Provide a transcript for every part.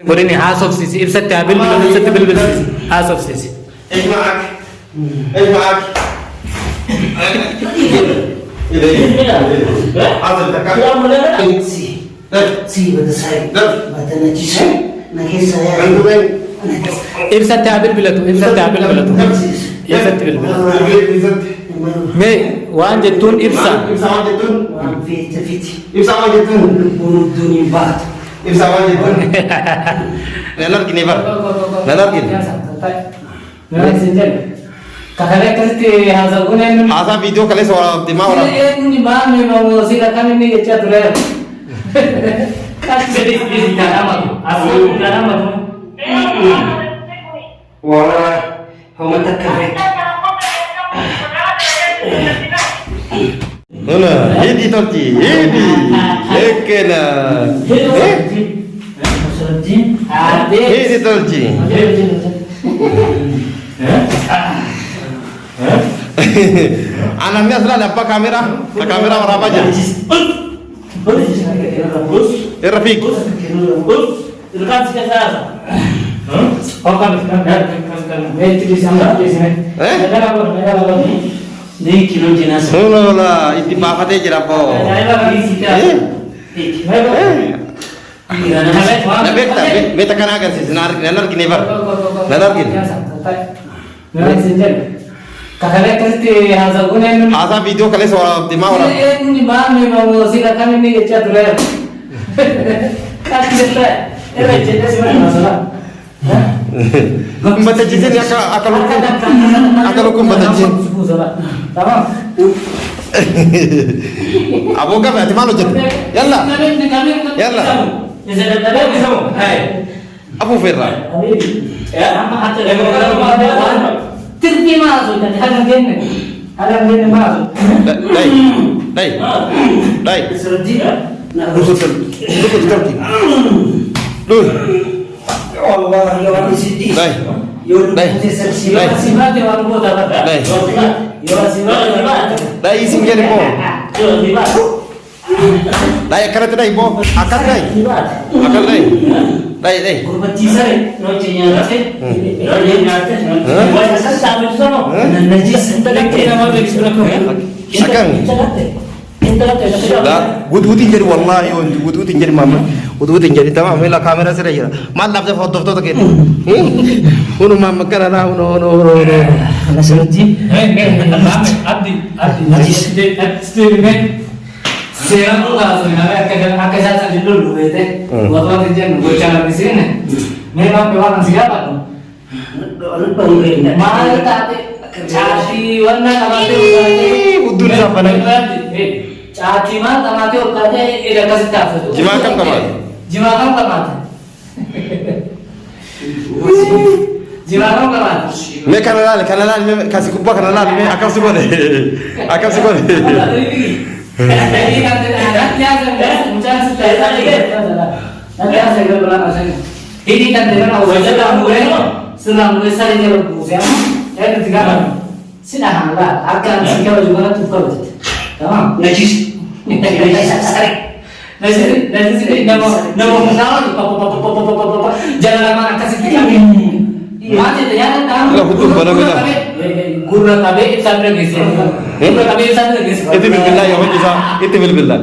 وريني حاسب سيسي ارسلت بلبل ارسلت بلبل سيسي حاسب سيسي ايش معك؟ ايش معك؟ حاضر دكا سي بده ساي بده نجيس نجيس يا ارسلت بلبل ارسلت بلبل ارسلت بلبل مي وان جتون ارسل وان جتون فيتي وان جتون بدون بعد وان جتون نلر gini Pak نلر gini kakak kerti hasil guna ini asa video kali soal di mana orang ini bahan memang silakan ini catur ya kan jadi di dalam itu asal dalam itu wala homa takare Nona, ini torci, ini, ekena, ini torci. Anaknya sudah dapat kamera, kamera berapa aja? Rafiq. Nona, itu bapak teh jerapo. Beta kan agak sih, nalar gini Pak, nalar gini. kakak kerti hasil guna ini asa video kali soal di mana orang ini bahan memang silakan ini catur ya kan jadi jadi sebenarnya masalah Baca jizin ya akal hukum baca jizin. Tamam. Abu kan berarti malu jadi. Yalla. Yalla. Abu Firra. Ya, apa hati Tirti masuk jadi halang gini masuk. Dai. serdi na Rusuk terti. Duh. Allah ya wali sidi Dai. yo Dai. sersi Dai. Siapa dia orang bodoh apa? Dai. Yo siapa? Dai isin jadi po. Yo siapa? Dai akarat dai po. Akar dai. Akar dai. Dai. kurban cisare no cinya rase no nyate no asa sabe sono najis Kita nama begitu Sakang. لا ودودي جري والله ودودي جري ماما ودودي جري تمام ملا كاميرا سره جرا ما لابد فوتو تو تكين هو ماما كان انا هو na serdi Abdi najis eksperimen sekarang tuh langsung akan saya dulu bete waktu kerja gue cara di sini memang pewanan siapa tuh mana tadi cati warna kamati udur siapa nih cati mana kamati ukatnya ada kasih tahu tuh jimakan kamati jimakan kamati me kanalal me kasih kubah kanalal me akam sih boleh Jadi nanti macam setelah nanti saya bilang macam ini kan dengan awalnya selang mulai saya jalan bukan ya ketika sudah hamil akan segala juga tuh kalau tamam najis najis nama mengenal jalan mana kasih kami mati ternyata tahu guru tabe sambil gitu guru tabe sambil gitu itu bilbillah ya wajib itu bilbillah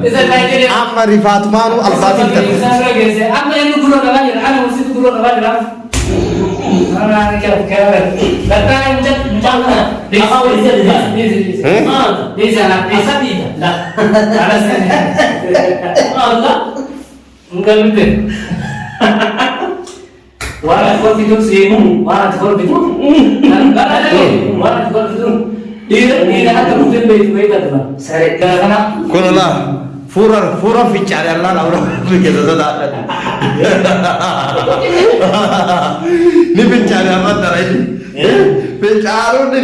amma rifat manu al-batin sambil gitu apa yang guru tabe ana mesti guru tabe ana kira datang mencatat di awal di sana bisa tidak ada sana Allah enggak mungkin Warna kau tidur sih, warna kau tidur, nggak ada lagi, warna kau tidur, tidak ada mungkin beda tuh, saya karena kunala furar bicara Allah orang begitu saja. Ini bicara apa terakhir? Bicara ni.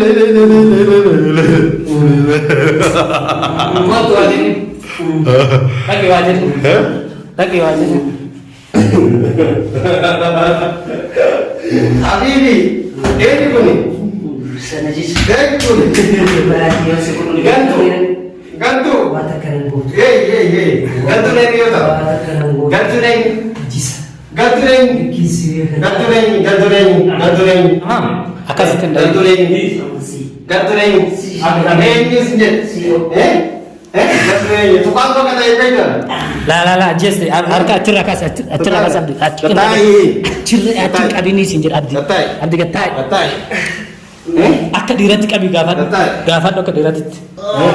Gua tuh aja nih, lagi wajib. Habibi, ini pun. najis Betul. berarti yang sebelum Gantu. watakan bu Gantu ni niyo to. watakan bu Gantu ni. najis Akkasitti hin la ajjeeste harka achirra kaas abdi achirra qabinii siin jedha abdi gattaa'e akka dhiiratti qabi gaafadhu akka dhiiratitti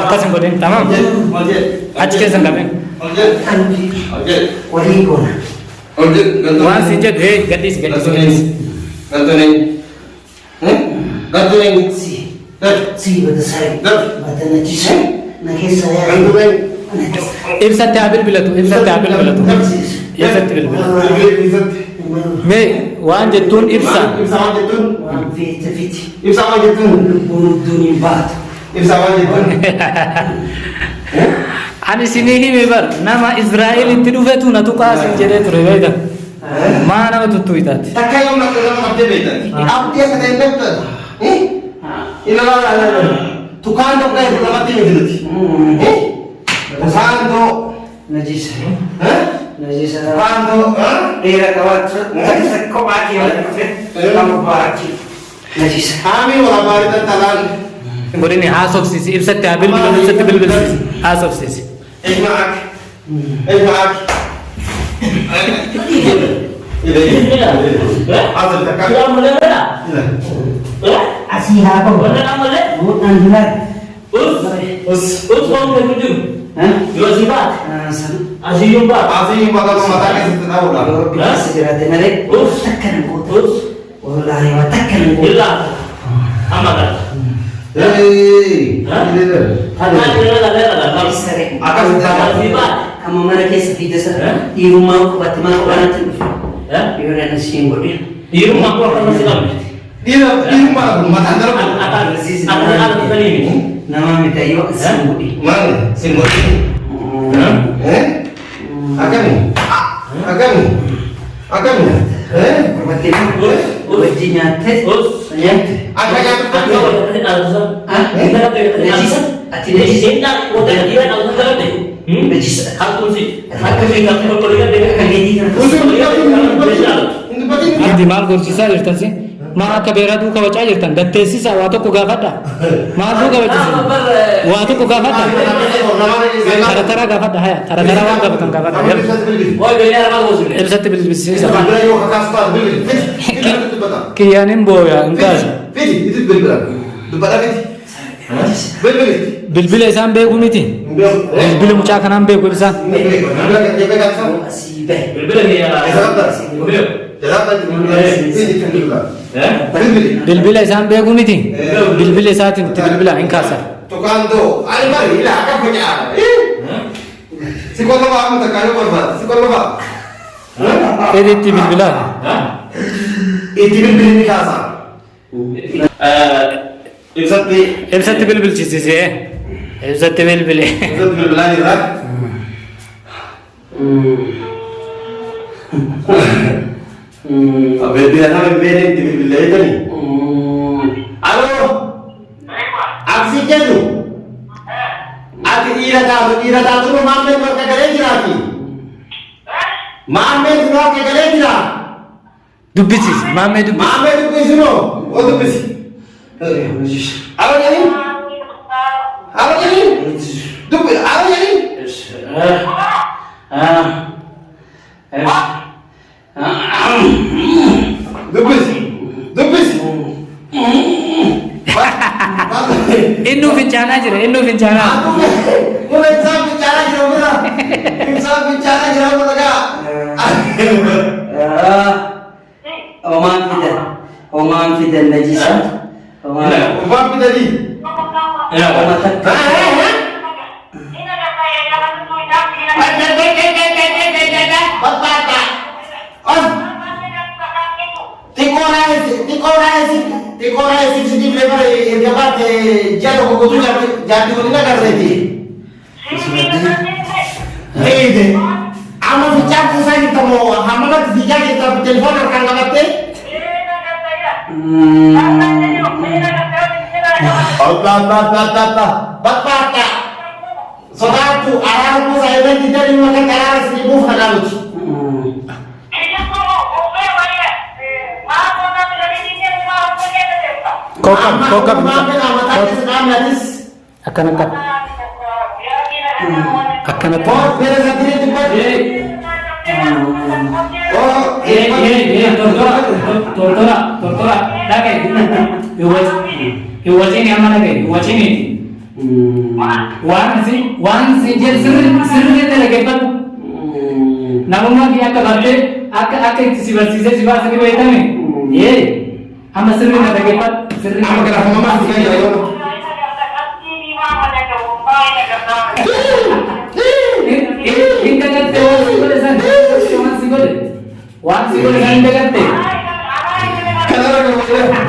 akkas hin godhin tamam achi keessa hin qabin waan siin jedhu gadhiisi ibsatti haa bilbilatu mee waan jettuun ibsa ani isinii hime bar nama Israa'elitti dhufetu na tuqaasin jedhee ture beekta maa nama tuttuutaati Tukando kae tunapati mjini. Tukando najis. Najis. Tukando Era kawat ko baki wala kamu baki. Najis. Ami wala barita talan. godini haasofsiisi ibsatti haa bilbilsiisi haasofsiisi. Ejmaak. Asih apa? Bukan bulan. Us mau menuju. Dua sifat. Asih jumpa kalau mata kasih tahu lah. Segera tenarik. Takkan putus. Wallahi wa takkan putus. Hilang. Amat. Akan kamu mana kisah tidak sah? Di rumah aku batima aku nanti. Di mana nasi yang godin? Di rumah aku akan nasi kamu. Di rumah tangga akan kita ini. Nama minta yo singgudi. Mana singgudi? Akan Berarti wajinya tes. Ya. Maal gorsiisaa jirtan si maa akka beeraa duuka wacaa jirtan gatteessisaa waa tokko gaafadha maal duuka wacisiisa waa tokko gaafadha taratara gaafadha haya taratara waan gaafatan gaafadha ibsatti bilbilsiisa kiyyaanin booya hin kaasu bilbila isaan beeku miti bilbila mucaa kanaan beeku ibsaan bilbila isaan beeku miti bilbila isaatiin itti bilbila hin kaasa Tocando, ay bari, ila akan punya. Sekolah apa kamu tekan korban? Sekolah apa? itti bilbila Itu bilbil kasa. ibsatti bilbilchisiisee ibsatti bilbile Itu bilbil lagi kan? Abis dia nama bilbil itu bilbil itu nih. Halo. Aksi jadu. Ati ira tahu tu mampu buat kagak lagi. Mampu buat kagak lagi. dubbisiis maamee dubbisi Mampu tu bisi no. Oh tu bisi. Halo jadi? Halo jadi? Halo jadi? Dubbisi. innu fincaanaa jira innu fincaanaa Mulai insan bicara kira-kira. Insan bicara kira-kira. Oman fidan najisah. Ubah kita di. Oman takkan. Tikora sisi flavor yang dapat jatuh ke kutu jatuh ini kan ready. Hei, ama bicara saya kita mau, hamalah bicara kita telepon akan nggak Bapak, saudaraku, arahku saya tidak dimakan karena 1000 harus. Kokab maamil amataa keessa qaamnaatis. Akkana akka. Akkana akka. Koo fere sakiree dubbadhe. Tortora. Dhagaye. Iwwatini amma dhagaye. Iwwatini. Waan si jedhu sirrii dhaggeeffatu. Namummaa kiyya akka bartee akka itti si barsiisee si baasanii beekame. Amma sirrii na dhaggeeffatu. Sirrii Amma gara hamamaa fi gadi yoo. Hinga gatte waan si godhe san hinga gatte. Kanarra gabaadha.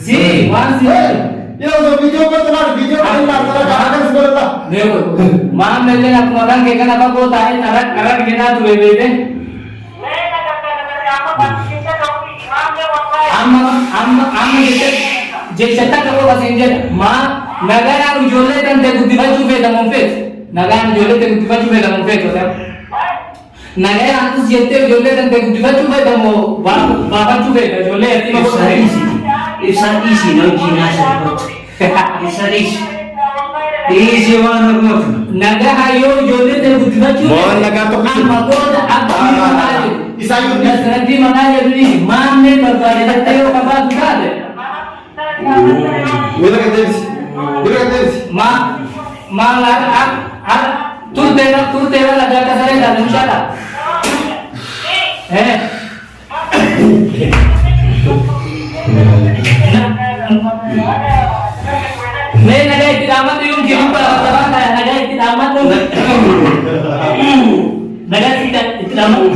Si waan si godhe. Yoo so video kan akan sekolah. Maam melleen akkuma kan kee kana fagoo taa'ee karaa dhigenaa ture beekte. Amma jecha takka qofa siin jedha. Nagaan ijoollee kan ta'e guddifachuu feetamuun feetu. Nagaan ijoollee ta'e guddifachuu feetamuun feetu. Nagaan antus jettee ijoollee kan ta'e guddifachuu feetamu baafachuu feeta. Ijoollee yattima godhatu. Ibsaan dhiisii na hojii naashaa gocha. Ibsaan dhiisii. Dhiisii waan hormatu. Nagaa yoo ijoollee ta'e guddifachuu Waan nagaa tokko. amma booda akka Isaayyuu ni. Nasratti maqaa jedhuni maamlee barbaade jettee yoo qabaatu taate. Mira que tens. Maal turteera lagaa kasaree taate mushaadha. Mee nagaa itti dhaamatu yoom jiru baraa nagaa itti dhaamatu. Nagaa itti dhaamatu.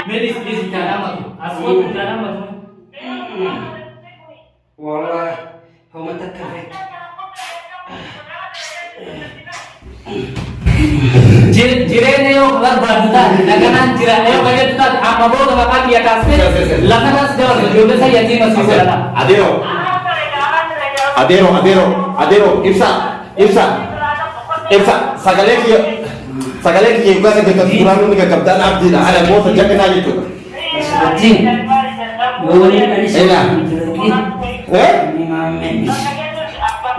Mee itti dhaamatu. Asii itti dhaamatu. Wallah, homa takka feet. Jireenya yoo barbaadu taate naganaan jiraata yoo fayyadu taate amma booda maqaa biyya kaastee lafa kaas dabalata ijoollee isaa yatiima sii godhata. Ibsa. Sagalee kiyya yookaan sagaleeffatu duraan inni gaggabdaan abdiidha. Ana moota jagnaa jechuudha. Sababtiin yoo waliin dhalis Egaa. ni maammenis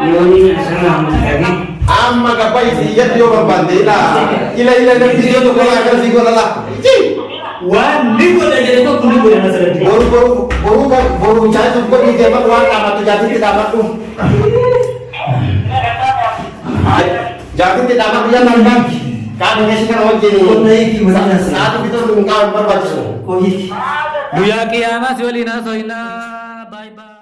yoo waliin asirraa mul'atanii Amma gabaa iyyatti yoo barbaadde ila namni yoo tokko akka si godhala. Waan ni godha jedhe tokko ni godha nasarratti. Boru caa tokko ni deeman waan dhaabatu jaatitti dhaabadhu. Jaatitti dhaabadhu yaa nambaan qaama keessa kana wajjin saatu bituu qaama barbaachisu. koo hiiki. Guyyaa qiyaamaa si waliin haasofnaa. Bye bye.